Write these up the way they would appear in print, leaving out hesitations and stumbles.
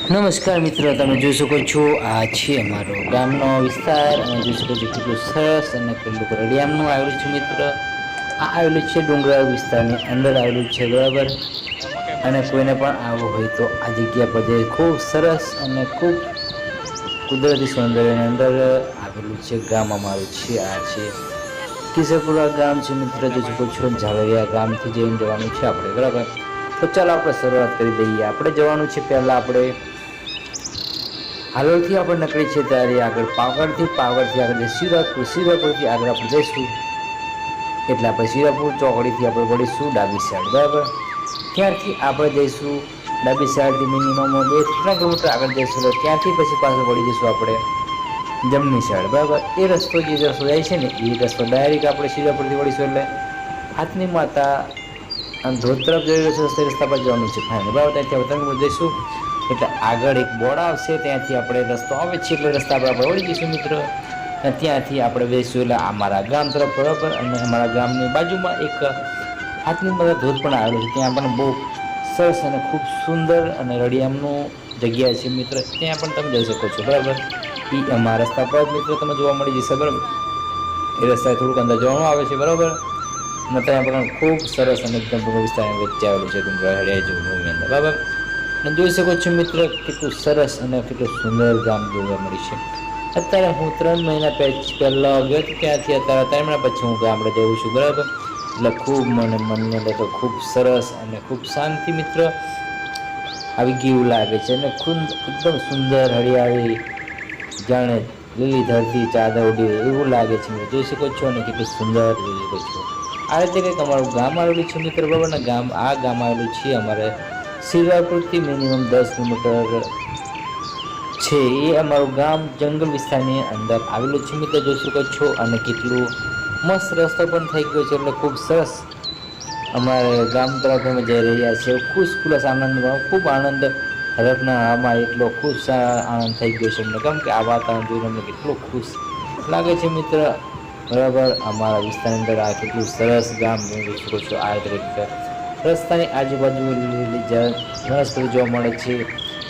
નમસ્કાર મિત્રો, તમે જોઈ શકો છો આ છે અમારો ગામનો વિસ્તાર અને જોઈ શકો છો કેટલું સરસ અને કેટલું રડિયામણું આવેલું છે મિત્ર. આ આવેલું છે ડુંગરાળ વિસ્તારની અંદર આવેલું છે, બરાબર. અને કોઈને પણ આવવું હોય તો આ જગ્યા પર જઈ ખૂબ સરસ અને ખૂબ કુદરતી સૌંદર્યની અંદર આવેલું છે ગામ અમારું છે. આ છે કિશોરપુરા ગામ છે મિત્ર, જોઈ શકો છો. ઝાલરિયા ગામથી જઈને જવાનું છે આપણે, બરાબર. તો ચાલો આપણે શરૂઆત કરી દઈએ. આપણે જવાનું છે પહેલા આપણે હાલોલથી આપણે નીકળી છે ત્યારે આગળ પાવગઢથી આગળ શિવરાપુરથી આગળ આપણે જઈશું એટલે આપણે શિવરાપુર ચોકડીથી આપણે વળીશું ડાબી સાઈડ, બરાબર. ત્યારથી આપણે જઈશું ડાબી સાઈડથી મિનિમમ 2-3 કિલોમીટર આગળ જઈશું એટલે ત્યાંથી પછી પાછળ વળી જઈશું આપણે જમણી સાઈડ, બરાબર. એ રસ્તો જે રસ્તો જાય છે ને એ રસ્તો ડાયરેક્ટ આપણે શિવરાપુરથી વળીશું એટલે હાથની માતા અને ધોધ તરફ જઈ રહ્યો છે રસ્તા પર જવાનું છે ફાઇનલ, બરાબર. ત્યાંથી આપણે જઈશું એટલે આગળ એક બોર્ડ આવશે, ત્યાંથી આપણે રસ્તો આવે છે એટલે રસ્તા પર આપણે વળી જઈશું મિત્ર. અને ત્યાંથી આપણે જઈશું એટલે અમારા ગામ તરફ, બરાબર. અને અમારા ગામની બાજુમાં એક હાથની માતા ધોધ પણ આવેલો છે, ત્યાં પણ બહુ સરસ અને ખૂબ સુંદર અને રળિયામણું જગ્યા છે મિત્ર. ત્યાં પણ તમે જઈ શકો છો, બરાબર. એ અમારા રસ્તા પર જ મિત્ર તમને જોવા મળી જશે, બરાબર. એ રસ્તા થોડુંક અંદર જવાનું આવે છે, બરાબર. અને ત્યાં પણ ખૂબ સરસ અને એકદમ વિસ્તાર વચ્ચે આવેલું છે હરિયાળી જેવું અંદર, બરાબર. અને જોઈ શકો છો મિત્ર કેટલું સરસ અને કેટલું સુંદર ગામ જોવા મળી છે. અત્યારે હું 3 મહિના પહેલા ગયો હતો ત્યાંથી અત્યારે 3 મહિના પછી હું ગામડે જઉં છું, બરાબર. એટલે ખૂબ મનને તો ખૂબ સરસ અને ખૂબ શાંતિ મિત્ર આવી ગયું લાગે છે. અને ખુદ એકદમ સુંદર હરિયાળી જાણે લીલી ધરતી ચાદર ઉડી એવું લાગે છે. જોઈ શકો છો અને કેટલું સુંદર જોઈ શકો છો. આ રીતે કંઈક અમારું ગામ આવેલું છે મિત્ર, બરાબર. ને આ ગામ આવેલું છે અમારે શિવરાપુરથી મિનિમમ 10 કિલોમીટર છે. એ અમારું ગામ જંગલ વિસ્તારની અંદર આવેલું છે મિત્ર, જોઈ શકો છો. અને કેટલું મસ્ત રસ્તો પણ થઈ ગયો છે એટલે ખૂબ સરસ અમારે ગામ તરફ અમે જઈ રહ્યા છીએ. ખુશ આનંદમાં ખૂબ આનંદ હરખના આમાં એટલો ખુશ આનંદ થઈ ગયો છે અમને, કેમ કે આ વાતાવરણ જોઈને અમને કેટલું ખુશ લાગે છે મિત્ર, બરાબર. અમારા વિસ્તારની અંદર આ કેટલું સરસ ગામ જોઈ શકો છો. આ રીતે રસ્તાની આજુબાજુ વનસ્પતિ જોવા મળે છે.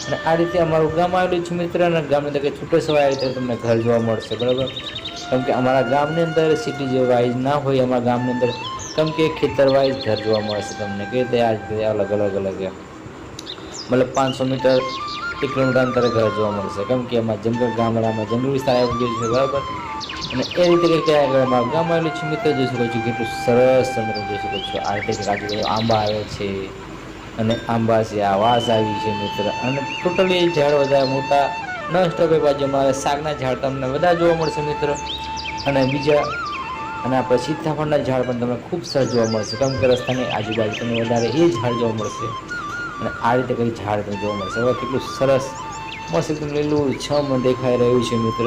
અને આ રીતે અમારું ગામ આવેલું છે મિત્ર. અને ગામની અંદર છૂટો છવાય આ રીતે તમને ઘર જોવા મળશે, બરાબર. કેમ કે અમારા ગામની અંદર સિટી જે વાઇઝ ના હોય અમારા ગામની અંદર, કેમ કે ખેતર વાઇઝ ઘર જોવા મળશે તમને કે તે આ રીતે અલગ મતલબ 500 મીટર 1 કિલોમીટર અંતરે ઘર જોવા મળશે, કેમ કે એમાં ગામડામાં જંગલ વિસ્તાર આવી ગયો છે, બરાબર. અને એ રીતે કંઈક અમારું ગામ આવેલું છે મિત્ર, જોઈ શકો છો કેટલું સરસ તમે જોઈ શકો છો. આ રીતે આજુબાજુ આંબા આવે છે અને આંબા છે, આ વાસ આવી છે મિત્ર. અને ટોટલી ઝાડ વધારે મોટા ન સ્ટોપે બાજુ અમારે શાકના ઝાડ તમને બધા જોવા મળશે મિત્ર. અને બીજા અને આપણે સીતાફળના ઝાડ પણ તમને ખૂબ સરસ જોવા મળશે, કેમ કે રસ્તાની આજુબાજુ તમને વધારે એ ઝાડ જોવા મળશે. અને આ રીતે કંઈ ઝાડ તમને જોવા મળશે. હવે કેટલું સરસ મસ્ત એકદમ લીલું છમ દેખાઈ રહ્યું છે મિત્ર.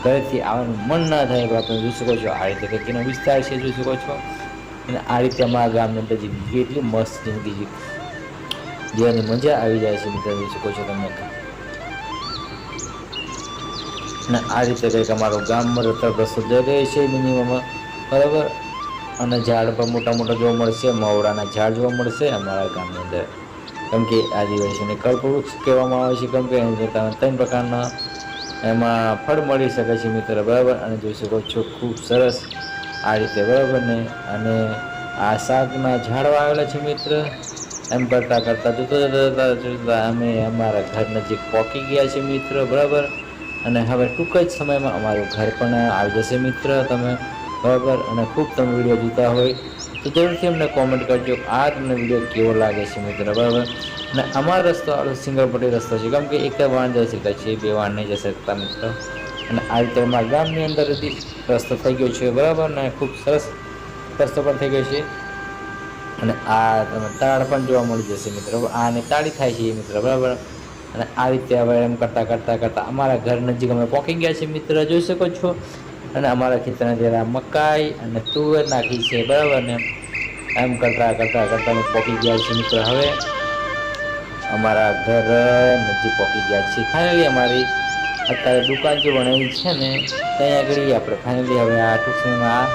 ઘરેથી આવવાનું મન ના થાય પણ તમે જોઈ શકો છો. આ રીતે કંઈક એનો વિસ્તાર છે, જોઈ શકો છો. અને આ રીતે અમારા ગામની અંદર જિંદગી એટલી મસ્ત જિંદગી જેની મજા આવી જાય છે મિત્ર, જોઈ શકો છો તમે. અને આ રીતે કંઈક અમારું ગામમાં રસ્તો જઈ રહ્યો છે મિનિમમ, બરાબર. અને ઝાડ પણ મોટા જોવા મળશે, મવડાના ઝાડ જોવા મળશે અમારા ગામની અંદર. કેમ કે આદિવાસીઓને કલ્પવૃક્ષ કહેવામાં આવે છે, કેમ કે 3 પ્રકારના એમાં ફળ મળી શકે છે મિત્ર, બરાબર. અને જોઈ શકો છો ખૂબ સરસ આ રીતે, બરાબર ને. અને આ શાકના ઝાડવા આવેલા છે મિત્ર. એમ કરતાં જોતા અમે અમારા ઘર નજીક પહોંચી ગયા છે મિત્ર, બરાબર. અને હવે ટૂંક જ સમયમાં અમારું ઘર પણ આવી જશે મિત્ર તમે, બરાબર. અને ખૂબ તમે વિડીયો જોતા હોય તો જરૂરથી અમને કોમેન્ટ કરજો આ તમને વિડીયો કેવો લાગે છે મિત્ર, બરાબર. અને અમારો રસ્તો સિંગલ પટ્ટી રસ્તો છે, કેમ કે એક વાહન જઈ શકતા છે, 2 વાહન નહીં જઈ શકતા મિત્ર. અને આ રીતે અમારા ગામની અંદરથી રસ્તો થઈ ગયો છે, બરાબર. ને ખૂબ સરસ રસ્તો પણ થઈ ગયો છે. અને આ તમે તાળ પણ જોવા મળી જશે મિત્ર. આને તાળી થાય છે મિત્ર, બરાબર. અને આ રીતે હવે એમ કરતાં અમારા ઘર નજીક અમે પહોંચી ગયા છે મિત્ર, જોઈ શકો છો. અને અમારા ખેતરના જરા મકાઈ અને તુવેર નાખી છે, બરાબર ને. એમ કરતાં અમે પહોંચી ગયા છીએ મિત્ર. હવે અમારા ઘર નજીક પહોંચી ગયા છીએ. ફાઇનલી અમારી અત્યારે દુકાન જે બનાવી છે ને ત્યાં આગળ આપણે ફાઇનલી હવે આ ટૂંક સમયમાં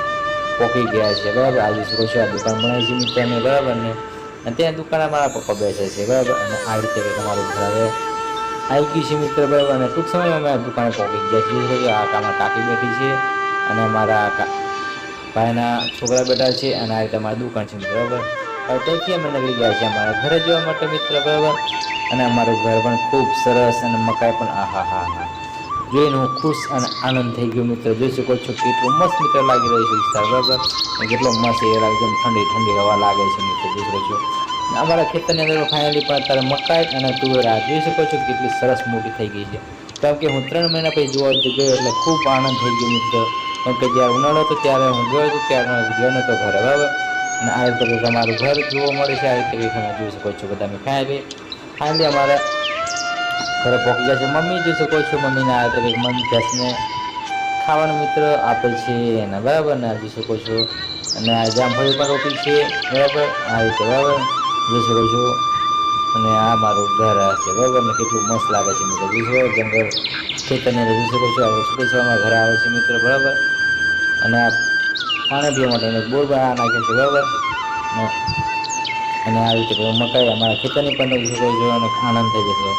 પહોંચી ગયા છે, બરાબર. આ જોઈ શકો છો આ દુકાન બનાવી છે મિત્ર બરાબર ને. અને ત્યાં દુકાન અમારા પપ્પા બેસે છે, બરાબર. અને આ રીતે કંઈક અમારું ઘર હવે આવી ગયું છે મિત્ર બરાબર. અને ટૂંક સમયમાં અમે દુકાને પહોંચી ગયા છીએ. આ કામમાં કાકી બેઠી છે અને મારા ભાઈના છોકરા બેઠા છે અને આ રીતે અમારી દુકાન છે મિત્ર બરાબર. હવે ત્યાંથી અમે નીકળી ગયા છીએ અમારા ઘરે જવા માટે મિત્ર બરાબર. અને અમારું ઘર પણ ખૂબ સરસ અને મકાઈ પણ આહા હા હા જોઈને હું ખુશ અને આનંદ થઈ ગયો મિત્ર. જોઈ શકો છો કેટલું મસ્ત મિત્ર લાગી રહ્યું છે વિસ્તાર બરાબર. કેટલો મસ્ત એ એકદમ ઠંડી ઠંડી હવા લાગે છે મિત્ર. જોઈ શકો છો અમારા ખેતરની અંદર ફાઇનલી પણ અત્યારે મકાઈ અને તુવેર જોઈ શકો છો કેટલી સરસ મોટી થઈ ગઈ છે. કારણ કે હું 3 મહિના પછી જોવા ગયો એટલે ખૂબ આનંદ થઈ ગયો મિત્ર. કેમ કે જ્યારે ઉનાળો હતો ત્યારે હું ગયો હતો ત્યારે ગયો નતો ઘરે બરાબર. અને આ રીતે કંઈક અમારું ઘર જોવા મળે છે. આ રીતે કંઈક તમે જોઈ શકો છો બધા ફાઇનલી અમારા ઘરે પહોંચી ગયા છે. મમ્મી જોઈ શકો છો મમ્મીને આ રીતે કંઈક મન ભેંસને ખાવાનું મિત્ર આપે છે એને બરાબર. ને જોઈ શકો છો અને આ જામફળી પણ રોપી છે બરાબર. આ રીતે બરાબર જોઈ શકો છો. અને આ મારું ઘર છે બરાબર. ને કેટલું મસ્ત લાગે છે મિત્રો. જોઈ શકો જંગલ ખેતરની અંદર જોઈ શકો છો છૂટી છવાયમાં ઘરે આવે છે મિત્રો બરાબર. અને આ પાણી પીવા માટે બોર બના નાખ્યો છે બરાબર. અને આ રીતે મકાઈ અમારા ખેતરની પણ જોઈ શકો છો અને આનંદ થઈ જશે.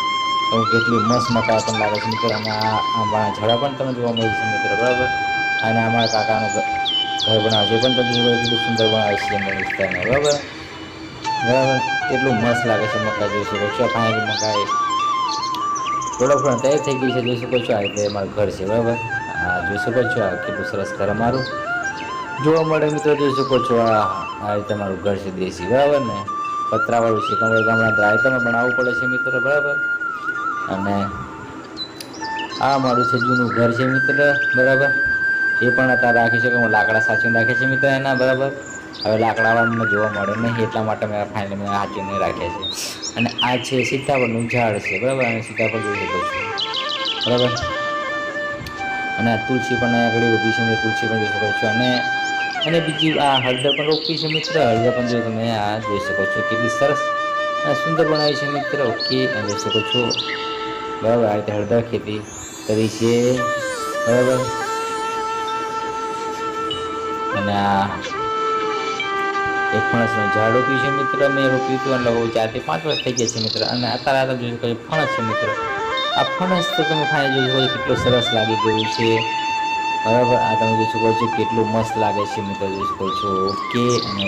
તો કેટલી મસ્ત મકાઈ પણ લાગે છે મિત્ર. અને આ આંબાના ઝાડા પણ તમને જોવા મળે છે મિત્ર બરાબર. અને અમારા કાકાનું ઘર બનાવે છે એ પણ તમે કેટલું સુંદર બનાવે છે જંગલ વિસ્તારમાં બરાબર. બરાબર કેટલું મસ્ત લાગે છે મકાઈ જોઈ શકો છો. ફાઇનલી મકાઈ પ્રોડક્ટ પણ તૈયાર થઈ ગઈ છે જોઈ શકો છો. આ રીતે અમારું ઘર છે બરાબર. આ જોઈ શકો છો આ કેટલું સરસ ઘર અમારું જોવા મળે મિત્રો. જોઈ શકો છો આ રીતે અમારું ઘર છે દેશી બરાબર. ને પતરાવાળું છે. કેમ કે ગામડા રાયતામાં બનાવવું પડે છે મિત્ર બરાબર. અને આ મારું છે જૂનું ઘર છે મિત્ર બરાબર. એ પણ અત્યારે રાખી છે કે હું લાકડા સાચવીને રાખે છે મિત્ર એના બરાબર. હવે લાકડા મને જોવા મળે નહીં એટલા માટે મેં ફાઇનલી મેં સાચવીને રાખ્યા છે. અને આ છે સીતાફળનું ઝાડ છે બરાબર. અને સીતાફળ જોઈ શકો છો બરાબર. અને આ તુલસી પણ આગળ રોપી છે તુલસી પણ જોઈ શકો છો. અને બીજી આ હળદર પણ રોપી છે મિત્ર. હળદર પણ જો તમે આ જોઈ શકો છો કેટલી સરસ અને સુંદર બનાવી છે મિત્ર. ઓકે જોઈ શકો છો બરાબર. આ રીતે હળદર ખેતી કરી છે બરાબર. અને આ એક ફણસનું ઝાડ રોપ્યું છે મિત્ર. મેં રોપ્યું હતું અને લગભગ 4 થી 5 વર્ષ થઈ ગયા છે મિત્ર. અને અત્યારે જોઈ શકો ફણસ છે મિત્ર. આ ફણસ તો તમે ફાઇનલ જોઈ શકો છો કેટલું સરસ લાગી ગયું છે બરાબર. આ તમે જોઈ શકો છો કેટલું મસ્ત લાગે છે મિત્ર. જોઈ શકો છો ઓકે. અને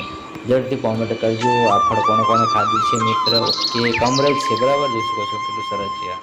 ઝડપથી કોમેન્ટ કરજો આ ફળ કોને કોને ખાધું છે મિત્ર. ઓકે કમરેજ છે બરાબર. જોઈ શકો છો કેટલું સરસ છે આ.